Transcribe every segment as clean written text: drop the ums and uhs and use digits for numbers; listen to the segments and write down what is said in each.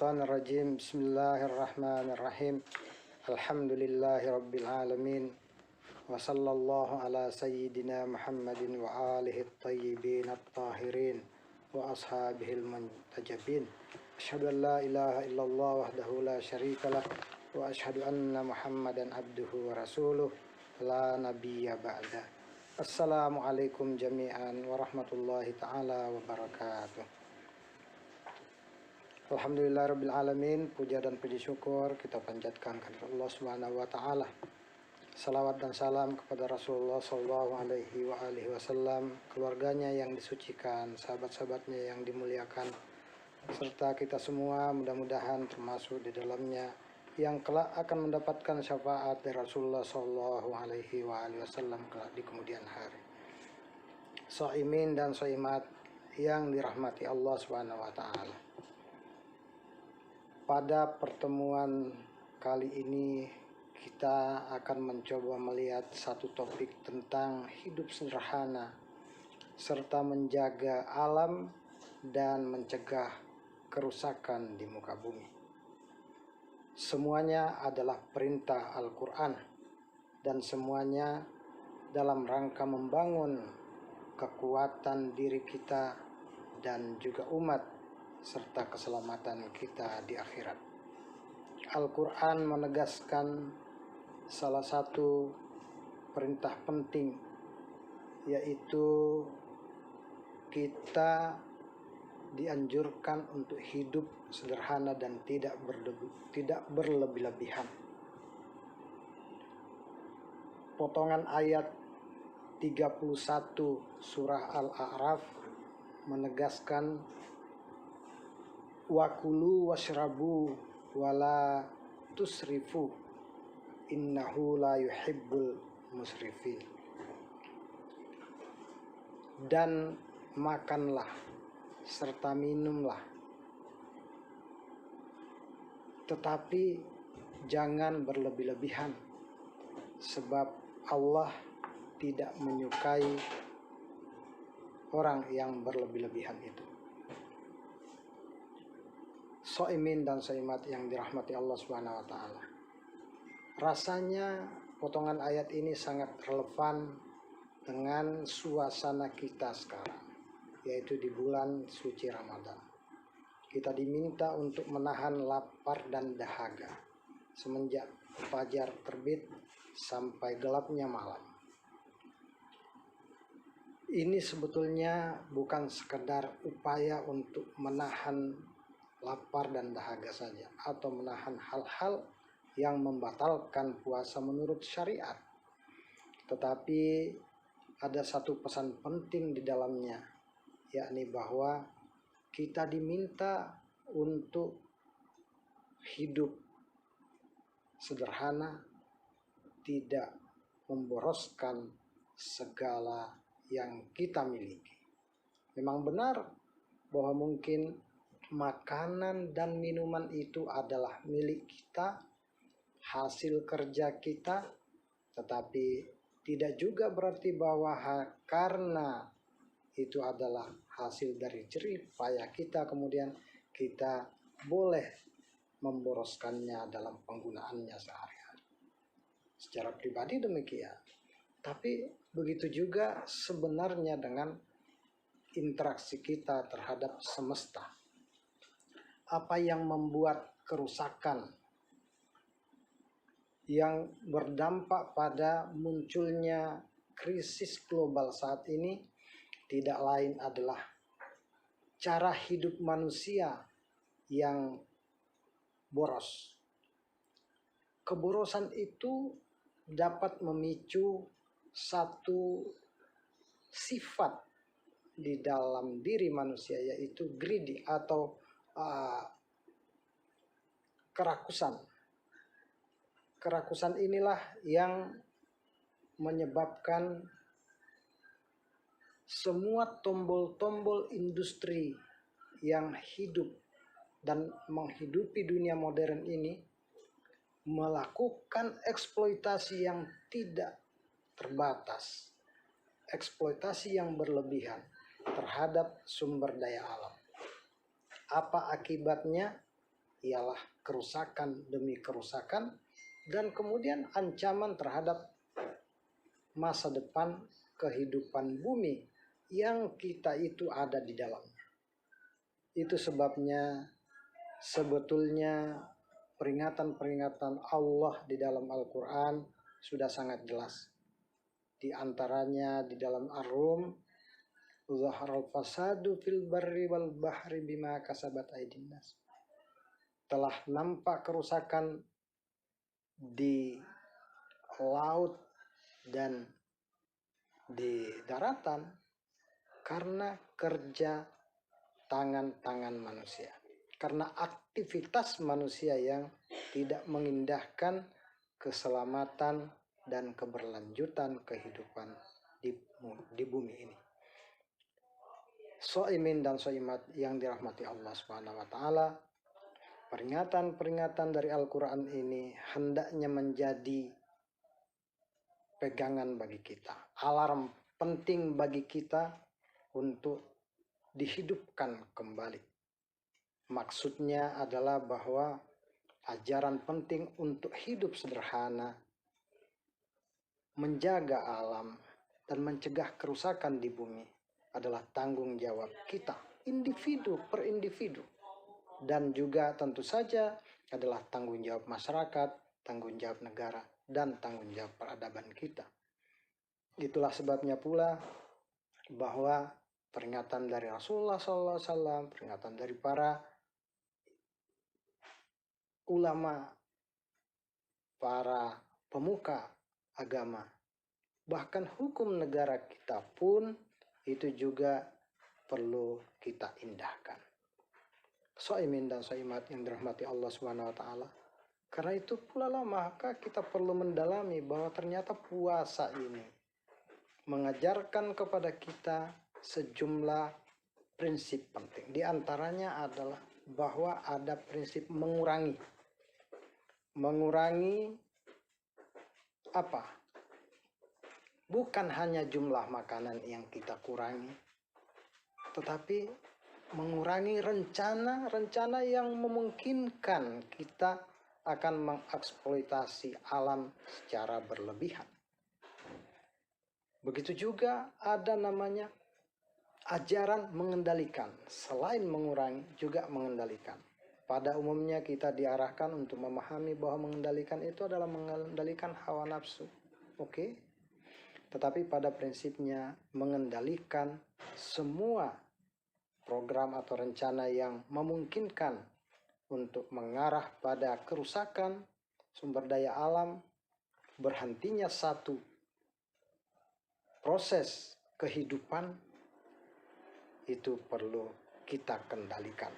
Minasyaitonirrajim. Bismillahirrahmanirrahim. Alhamdulillahi alamin. Wa sallallahu ala sayyidina Muhammadin wa alihi at-tayyibin at-tahirin wa ashabihil muntajabin. Asyhadu an la ilaha illallah wahdahu la syarikalah wa asyhadu anna Muhammadan abduhu wa rasuluh la nabiyya ba'da. Assalamualaikum jami'an warahmatullahi ta'ala wabarakatuh. Alhamdulillahirabbil alamin, puja dan puji syukur kita panjatkan kepada Allah Subhanahu wa taala. Salawat dan salam kepada Rasulullah sallallahu alaihi wasallam, keluarganya yang disucikan, sahabat-sahabatnya yang dimuliakan, serta kita semua mudah-mudahan termasuk di dalamnya yang kelak akan mendapatkan syafaat dari Rasulullah sallallahu alaihi wasallam kelak di kemudian hari. Shaimin dan shaimat yang dirahmati Allah Subhanahu wa taala. Pada pertemuan kali ini kita akan mencoba melihat satu topik tentang hidup sederhana serta menjaga alam dan mencegah kerusakan di muka bumi. Semuanya adalah perintah Al-Quran dan semuanya dalam rangka membangun kekuatan diri kita dan juga umat serta keselamatan kita di akhirat. Al-Quran menegaskan salah satu perintah penting, yaitu kita dianjurkan untuk hidup sederhana dan tidak berlebih-lebihan. Potongan ayat 31 surah Al-A'raf menegaskan wa kulu washrabu wala tusrifu innahu la yuhibbul musrifin. Dan makanlah serta minumlah, tetapi jangan berlebih-lebihan, sebab Allah tidak menyukai orang yang berlebih-lebihan itu. Shaimin dan shaimat yang dirahmati Allah Subhanahu wa taala. Rasanya potongan ayat ini sangat relevan dengan suasana kita sekarang, yaitu di bulan suci Ramadan. Kita diminta untuk menahan lapar dan dahaga semenjak fajar terbit sampai gelapnya malam. Ini sebetulnya bukan sekedar upaya untuk menahan lapar dan dahaga saja, atau menahan hal-hal yang membatalkan puasa menurut syariat, tetapi ada satu pesan penting di dalamnya, yakni bahwa kita diminta untuk hidup sederhana, tidak memboroskan segala yang kita miliki. Memang benar bahwa mungkin makanan dan minuman itu adalah milik kita, hasil kerja kita, tetapi tidak juga berarti bahwa karena itu adalah hasil dari jerih payah kita, kemudian kita boleh memboroskannya dalam penggunaannya sehari-hari. Secara pribadi demikian, tapi begitu juga sebenarnya dengan interaksi kita terhadap semesta. Apa yang membuat kerusakan yang berdampak pada munculnya krisis global saat ini tidak lain adalah cara hidup manusia yang boros. Keborosan itu dapat memicu satu sifat di dalam diri manusia, yaitu greedy atau kerakusan. Kerakusan inilah yang menyebabkan semua tombol-tombol industri yang hidup dan menghidupi dunia modern ini melakukan eksploitasi yang tidak terbatas, eksploitasi yang berlebihan terhadap sumber daya alam. Apa akibatnya? ialah kerusakan demi kerusakan, dan kemudian ancaman terhadap masa depan kehidupan bumi yang kita itu ada di dalamnya. Itu sebabnya sebetulnya peringatan-peringatan Allah di dalam Al-Quran sudah sangat jelas. Di antaranya di dalam Ar-Rum, Zaharal fasadu fil barri wal bahri bima kasabat aydin nas. Telah nampak kerusakan di laut dan di daratan karena kerja tangan-tangan manusia, karena aktivitas manusia yang tidak mengindahkan keselamatan dan keberlanjutan kehidupan di bumi ini. Soimin dan soimat yang dirahmati Allah Subhanahu wa taala, peringatan-peringatan dari Al-Quran ini hendaknya menjadi pegangan bagi kita, alarm penting bagi kita untuk dihidupkan kembali. Maksudnya adalah bahwa ajaran penting untuk hidup sederhana, menjaga alam, dan mencegah kerusakan di bumi adalah tanggung jawab kita, individu per individu. Dan juga tentu saja adalah tanggung jawab masyarakat, tanggung jawab negara, dan tanggung jawab peradaban kita. Itulah sebabnya pula bahwa peringatan dari Rasulullah SAW, peringatan dari para ulama, para pemuka agama, bahkan hukum negara kita pun itu juga perlu kita indahkan. Soimin dan soimat yang dirahmati Allah Subhanahu wa taala. Karena itu pula lah maka kita perlu mendalami bahwa ternyata puasa ini mengajarkan kepada kita sejumlah prinsip penting. Di antaranya adalah bahwa ada prinsip mengurangi. Mengurangi apa? Bukan hanya jumlah makanan yang kita kurangi, tetapi mengurangi rencana yang memungkinkan kita akan mengeksploitasi alam secara berlebihan. Begitu juga ada namanya ajaran mengendalikan. Selain mengurangi, juga mengendalikan. Pada umumnya kita diarahkan untuk memahami bahwa mengendalikan itu adalah mengendalikan hawa nafsu. Oke? Tetapi pada prinsipnya mengendalikan semua program atau rencana yang memungkinkan untuk mengarah pada kerusakan sumber daya alam, berhentinya satu proses kehidupan, itu perlu kita kendalikan.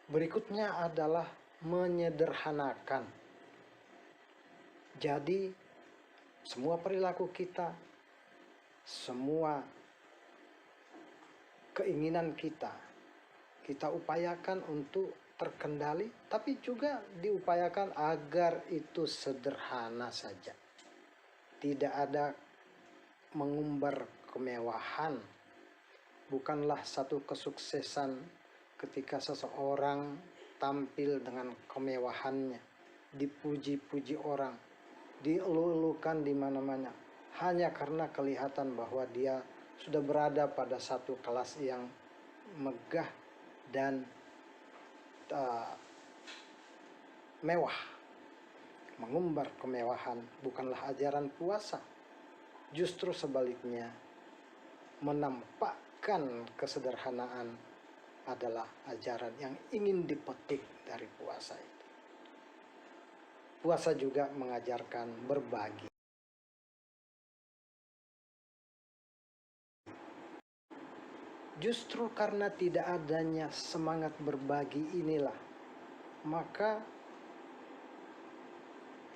Berikutnya adalah menyederhanakan. Jadi semua perilaku kita, semua keinginan kita upayakan untuk terkendali, tapi juga diupayakan agar itu sederhana saja. Tidak ada mengumbar kemewahan. Bukanlah satu kesuksesan ketika seseorang tampil dengan kemewahannya, dipuji-puji orang, dielu-elukan di mana-mana, hanya karena kelihatan bahwa dia sudah berada pada satu kelas yang megah dan mewah. Mengumbar kemewahan bukanlah ajaran puasa. Justru sebaliknya, menampakkan kesederhanaan adalah ajaran yang ingin dipetik dari puasa itu. Puasa juga mengajarkan berbagi. Justru karena tidak adanya semangat berbagi inilah, maka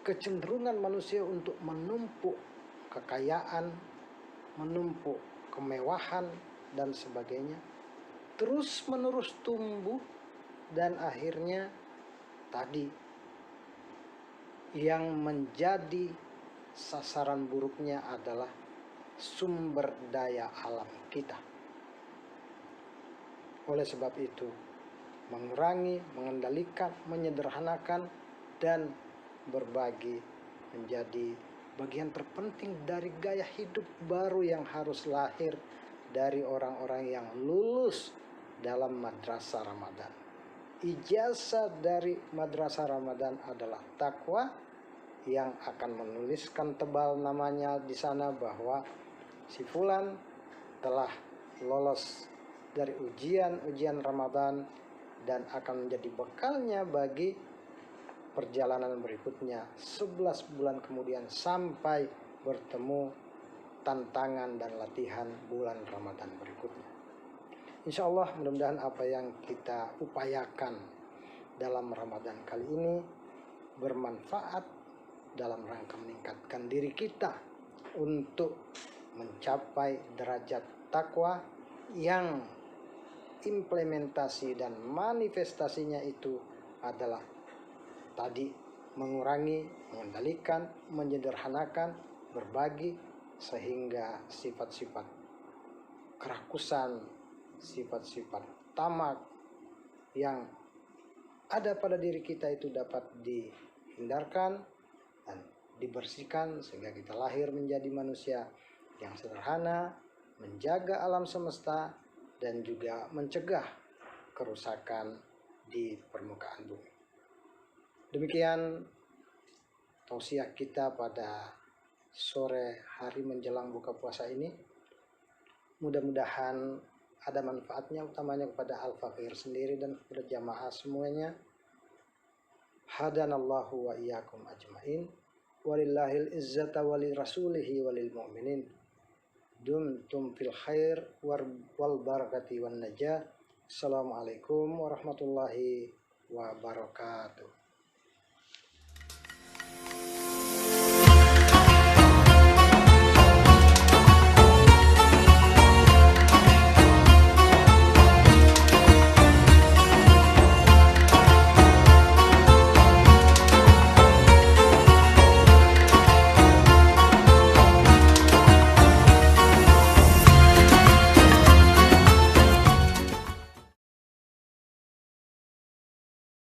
kecenderungan manusia untuk menumpuk kekayaan, menumpuk kemewahan, dan sebagainya terus-menerus tumbuh, dan akhirnya tadi yang menjadi sasaran buruknya adalah sumber daya alam kita. Oleh sebab itu, mengurangi, mengendalikan, menyederhanakan, dan berbagi menjadi bagian terpenting dari gaya hidup baru yang harus lahir dari orang-orang yang lulus dalam madrasah Ramadan. Ijazah dari madrasah Ramadan adalah takwa, yang akan menuliskan tebal namanya di sana bahwa si fulan telah lolos dari ujian Ramadan dan akan menjadi bekalnya bagi perjalanan berikutnya 11 bulan kemudian sampai bertemu tantangan dan latihan bulan Ramadan berikutnya. Insya Allah mudah-mudahan apa yang kita upayakan dalam Ramadan kali ini bermanfaat dalam rangka meningkatkan diri kita untuk mencapai derajat takwa yang implementasi dan manifestasinya itu adalah tadi mengurangi, mengendalikan, menyederhanakan, berbagi, sehingga sifat-sifat kerakusan, sifat-sifat tamak yang ada pada diri kita itu dapat dihindarkan dan dibersihkan, sehingga kita lahir menjadi manusia yang sederhana, menjaga alam semesta, dan juga mencegah kerusakan di permukaan bumi. Demikian tausiah kita pada sore hari menjelang buka puasa ini. Mudah-mudahan ada manfaatnya, utamanya kepada al-fakir sendiri dan kepada jamaah semuanya. Hadanallahu wa iyyakum ajmain. Walillahil izzata wali rasulihi walil mu'minin. Dumtum fil khair wal barakati wan najah. Assalamualaikum warahmatullahi wabarakatuh.